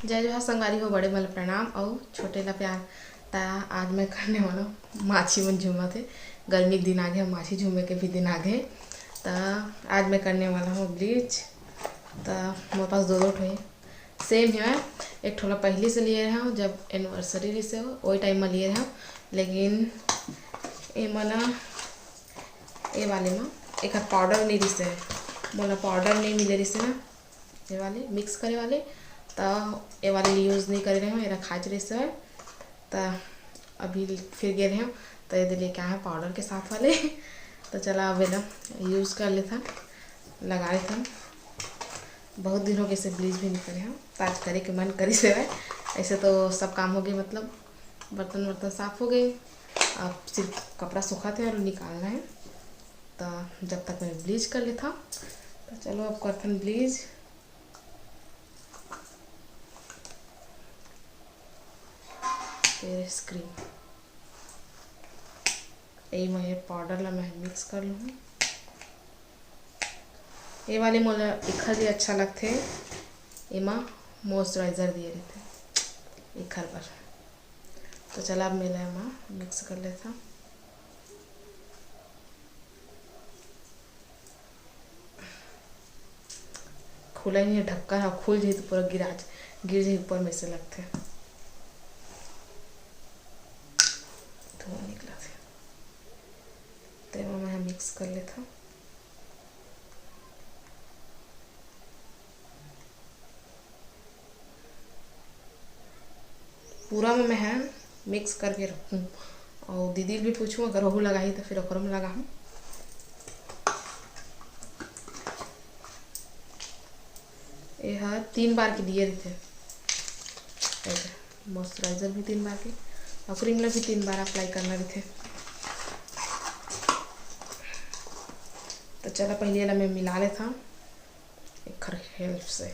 जय जोहार संगवारी हो, बड़े वाला प्रणाम और छोटे ला प्यार। ता आज मैं करने वाला हूँ माछी मन झूमा थे। गर्मी के दिन आ गया, माछी झूमे के भी दिन आ गए। ता आज मैं करने वाला हूँ ब्लीच। ता मेरे पास दो ठो सेम है। एक ठोला पहले से लिए रहा हूँ जब एनिवर्सरी से हो वही टाइम में लिए रहा हूँ, लेकिन ये मना ये वाले में एक पाउडर नहीं रिसे मोला पाउडर नहीं मिले रिसे ना, ये वाले मिक्स करे वाले। तो ये वाले यूज़ नहीं कर रहे हो, ये खाच रहे से। तो अभी फिर गए रहे हो तो ये लेके आए पाउडर के साथ वाले। तो चला अब ना यूज़ कर लेता, लगा लेता। बहुत दिन हो गए से ब्लीच भी नहीं करे हैं, तो आज करे के मन करी से है। ऐसे तो सब काम हो गए, मतलब बर्तन वर्तन साफ़ हो गए। अब सिर्फ कपड़ा सूखा थे और निकालना है। तो जब तक मैं ब्लीच कर लेता, तो चलो अब करथन ब्लीच। फिर क्रीम यही मैं पाउडर ला मैं मिक्स कर लूँ। ये वाले मोला इखर भी अच्छा लगते, एमा मॉइस्चराइज़र दिए रहते इखर पर। तो चला अब मेला एमा मिक्स कर लेता। खुला ही नहीं है ढक्कन, है खुल जाए तो पूरा गिर जाए ऊपर में से लगते धुआं निकला थे। तो मैं मिक्स कर लेता। पूरा में मैं मिक्स करके रखूँ और दीदी भी पूछूँ अगर वह लगाई तो फिर ओकरों में लगाऊँ। यह 3 बार के दिए रहते, मॉइस्चराइज़र भी 3 बार के और क्रीम भी 3 बार अप्लाई करना रहते। तो चला पहले मैं मिला लेता एक हेल्प से,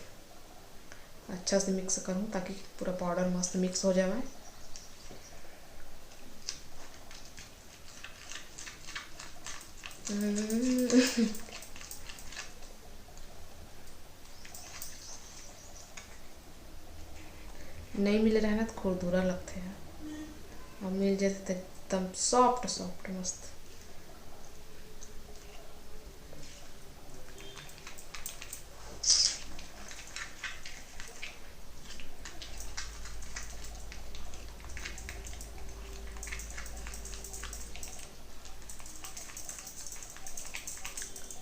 अच्छा से मिक्स करूँ ताकि पूरा पाउडर मस्त मिक्स हो जाए। नहीं मिल रहा है ना तो खुरदुरा लगते हैं, और मिल जाते तो एकदम सॉफ्ट सॉफ्ट मस्त।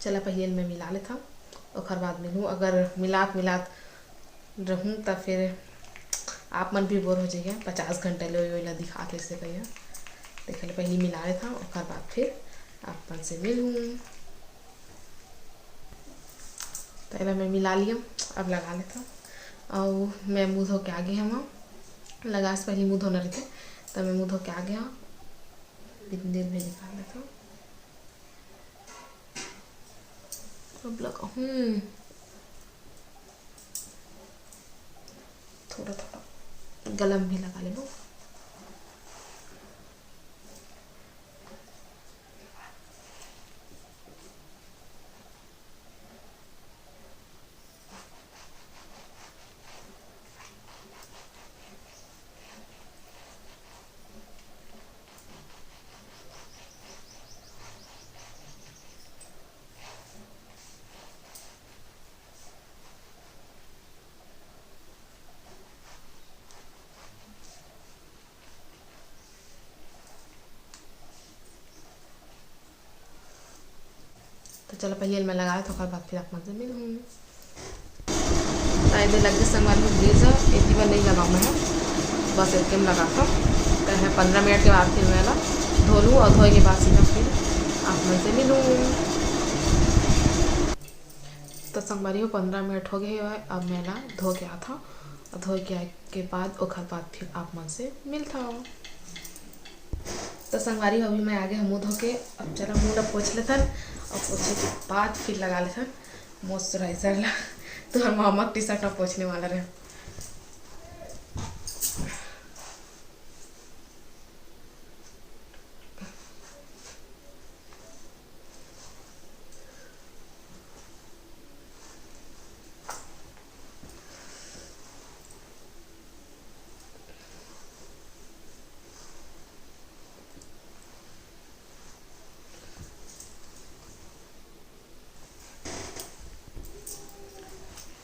चला पहले मैं मिला लेता और बाद मिलूँ। अगर मिलात रहूँ तो फिर आप मन भी बोर हो जाइए। 50 घंटे ले वही दिखा कैसे कहिए। देख ले पहले मिला लेता और बाद फिर आप मन से मिलूँ। पहले मैं मिला लिया, अब लगा लेता। और मैं मुँह धो के आ गई हम लगा से पहले मुँह धोना रहते, तो मैं मुँह धो के आ गया। बिंदी में निकाल लेता अब लगाऊँ थोड़ा थोड़ा गलम भी लगा ले। तो चलो पहले मैं लगाया तो बाद फिर आप मुझसे मिलूँ। तो इधर लग संगवार में ब्लीच एक बार नहीं लगाऊँ मैं, बस एक में लगाता तो है। 15 मिनट के बाद फिर मैं ना धो लूँ और धोए के बाद सीधा फिर आप मुझसे मिलूँ। तो संगवारी हो 15 मिनट हो गए है। अब मैं ना धो के आता और धो के आए के बाद फिर आप मन से मिलता हो। तो संगवारी अभी मैं आगे मुँह धो के अब चला मुँह ला पोछ लेथन और पोछे के बाद फिर लगा लेथन मॉइस्चराइज़र ला। तो मामा टी शर्ट पोछने वाला रहे।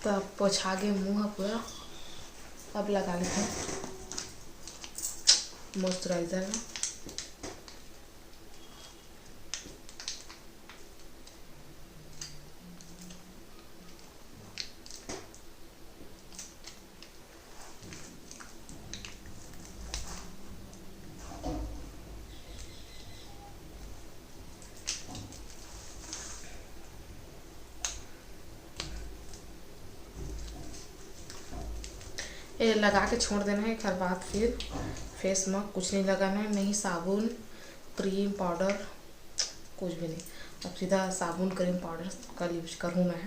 तो पोछा के मुँह पूरा अब लगा लेते हैं मॉइस्चराइजर। ये लगा के छोड़ देना है। एक बाद फिर फेस में कुछ नहीं लगाना है, नहीं साबुन क्रीम पाउडर कुछ भी नहीं। अब सीधा साबुन क्रीम पाउडर कल यूज करूँ मैं।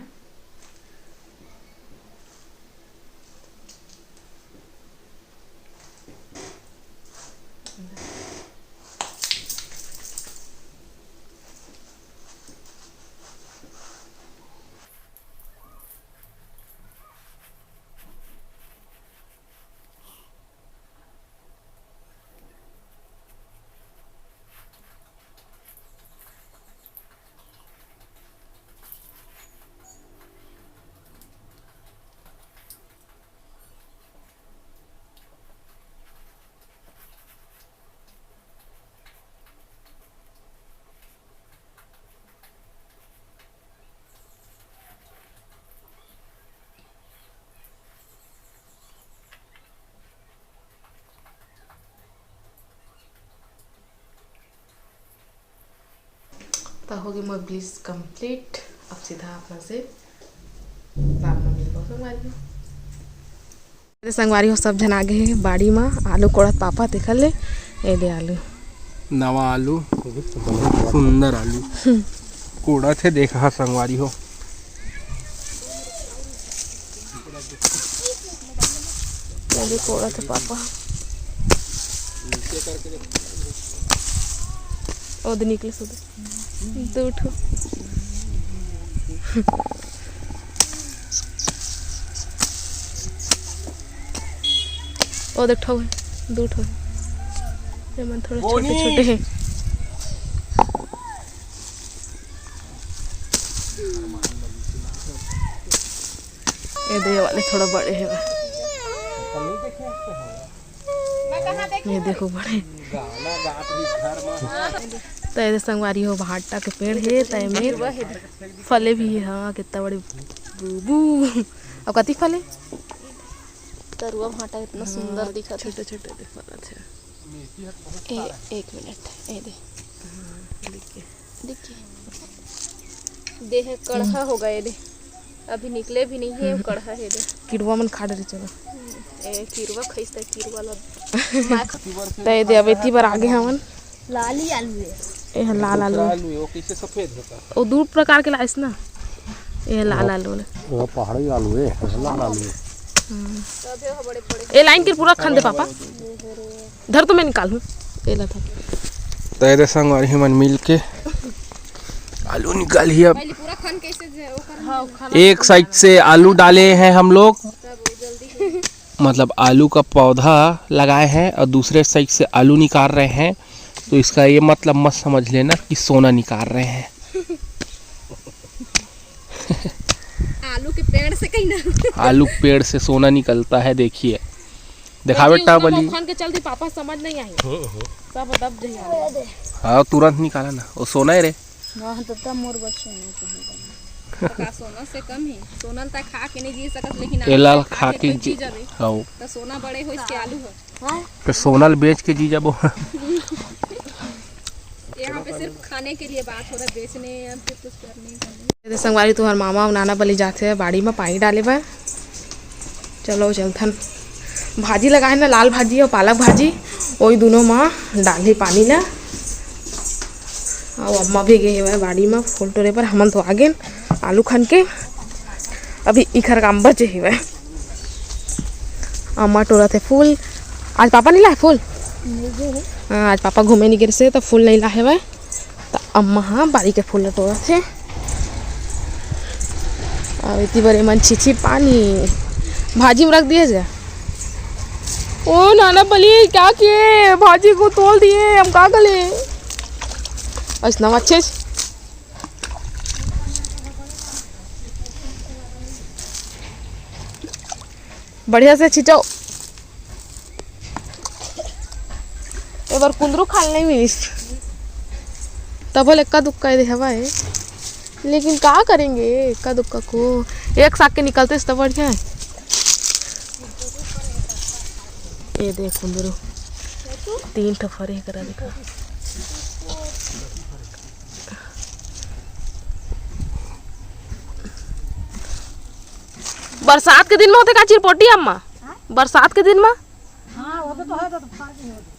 तो होगी मोर ब्लीच कंप्लीट। अब सीधा अपना से बाद में मिलबो संगवारी हो। सब जन आगे है बाड़ी में आलू कोड़त पापा देखल ले ए दे आलू नवा आलू सुंदर आलू कोड़त है देखा संगवारी हो। कोड़त है पापा ओद निकले सुध दो ठो ओ देख ठो दो ठो ये मन थोड़े छोटे छोटे हैं। ये दे वाले थोड़ा बड़े हैं। ये देखो बड़े तो संगवारी हो भाटा के पेड़ है तय में फले भी है। हाँ कितना बड़े बूबू और कति फले तरुआ भाटा इतना सुंदर दिखा छोटे छोटे दिखा थे। एक मिनट ए दे देखिए देह कड़हा हो गए दे अभी निकले भी नहीं है कड़हा है दे किड़वा मन खा डरे चलो ए किड़वा खइसता किड़वा ला तय दे अब इतनी बार आगे हमन लाली आलू है ये लाल आलू है वो कैसे सफेद होता वो दो प्रकार के लाइस ना ये लाल आलू वो पहाड़ी आलू है लाल आलू है। ये लाइन के पूरा खान दे पापा धर तो मैं निकालूं ये ला था तय संगवारी मन मिल के आलू निकालिए। अब पूरा खान कैसे एक साइड से आलू डाले हैं हम लोग मतलब आलू का पौधा लगाए हैं और दूसरे साइड से आलू निकाल रहे हैं। तो इसका ये मतलब मत समझ लेना कि सोना निकाल रहे हैं। आलू के पेड़ से कहीं ना आलू पेड़ से सोना निकलता है। देखिए देखा बेटा बली खान के चलते पापा समझ नहीं आई सब दब जइया। हाँ तुरंत निकाला ना वो सोना है रे। हां तो मोर बच्चे का सोना से कम है सोनल तक खा के नहीं जी सकत लेकिन एलाल खा के जी हां तो सोना बड़े हो इसके आलू हो हां तो सोनल बेच के जी जब यहाँ पे सिर्फ खाने के लिए बात हो रहा है बेचने या फिर कुछ करने संगवारी तुहार मामा और नाना बली जाते हैं बाड़ी में पानी डाले बा। चलो चलथन भाजी लगाए ना लाल भाजी और पालक भाजी वही दोनों माँ डाली पानी ला और अम्मा भी गए हुए बाड़ी में फूल टोरे पर हमन तो आगे आलू खान के अभी इखर काम बचे हुए अम्मा टोरा थे फूल। आज पापा नहीं लाए फूल आज पापा घूमे नहीं गिर से तो फूल नहीं लाए हुए तो अम्मा हाँ बाड़ी के फूल टोरा थे और इतनी बड़े मन छिछी पानी भाजी में रख दिए जा। ओ नाना बली क्या किए भाजी को तोड़ दिए हम क्या गले ऐसा अच्छे बढ़िया से छिटाओ। एक बार कुंदरू खा नहीं मिली तब इक्का दुक्का दे हवा है, लेकिन क्या करेंगे इक्का दुक्का को, एक साग के निकलते तो बढ़िया है। ये देख कुंदरू 3 ठफरे करा दिखा। बरसात के दिन में होते का चिरपोटी अम्मा? बरसात के दिन में हाँ वो तो है, तो फाड़ नहीं होती।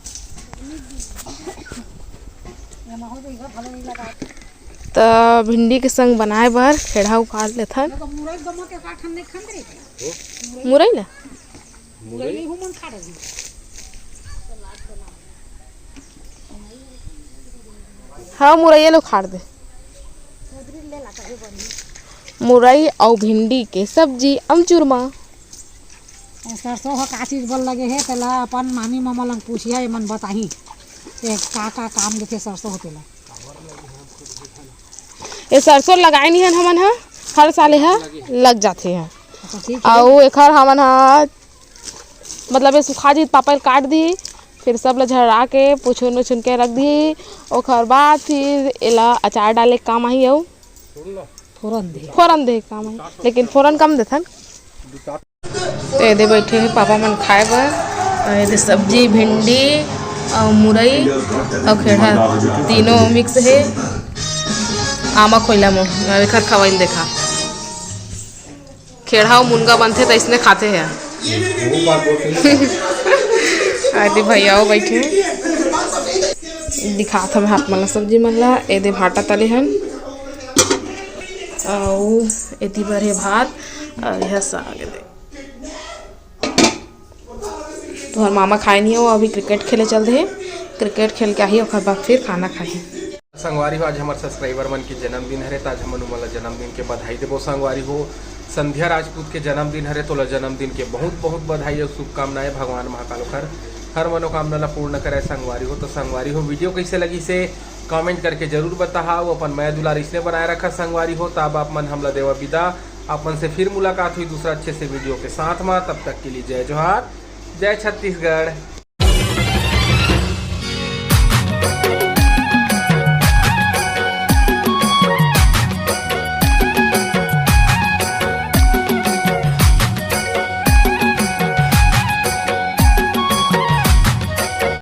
तो भिंडी के संग बनाए बर खेड़ा उखाड़ लेथन। तो मुरई गमा के काठन नहीं खन रे, मुरई ना मुरई हूं मन खा रही। हाँ मुरई लो खाड़ दे। मुरई और भिंडी के सब्जी अमचूरमा। सरसों हो का चीज बोल लगे है तेला अपन मामी मामा लंग पूछिया मन बताही ते का काम देते सरसों होतेला। ये सरसों लगाए नहीं है हमन हा, हर साल है लग जाते हैं। अच्छा ठीक है। और एक हमन हा मतलब ये सुखा जी पापड़ काट दी, फिर सब ला झड़ा के पुछुन उछुन के रख दी, और बाद फिर एला अचार डाले के काम आई और फोरन दे काम आई, लेकिन फोरन कम देथन। तो ये बैठे हैं पापा मन खाए बर। ये सब्जी भिंडी और मुरई और खेड़ा तीनों मिक्स है। आमा खोइला में एक खवाइल देखा खेड़ा और मुनगा बनते तो इसने खाते हैं। आदि भैया बैठे दिखात हमें हाथ मला सब्जी मन ला। एदे भाटा तले हन और एती बर है भात और यह साग दे। तो हर मामा खाए नहीं हो, अभी क्रिकेट खेले चलते हैं, क्रिकेट खेल के आई और बाद फिर खाना खाए। संगवारी हो आज हमारे सब्सक्राइबर मन के जन्मदिन हरे, आज हमन उमन ला जन्मदिन के बधाई देबो। संगवारी हो संध्या राजपूत के जन्मदिन हरे, तो ला जन्मदिन के बहुत बहुत बधाई और शुभकामनाएं। भगवान महाकाल हर मनोकामना ला पूर्ण करे। संगवारी हो तो संगवारी हो वीडियो कैसे लगी से कमेंट करके जरूर बताओ। अपन मैं दुलार इसने बनाए रखा संगवारी हो। तब आप मन हमला देवा विदा, अपन से फिर मुलाकात हुई दूसरा अच्छे से वीडियो के साथ में। तब तक के लिए जय जोहार, जय छत्तीसगढ़।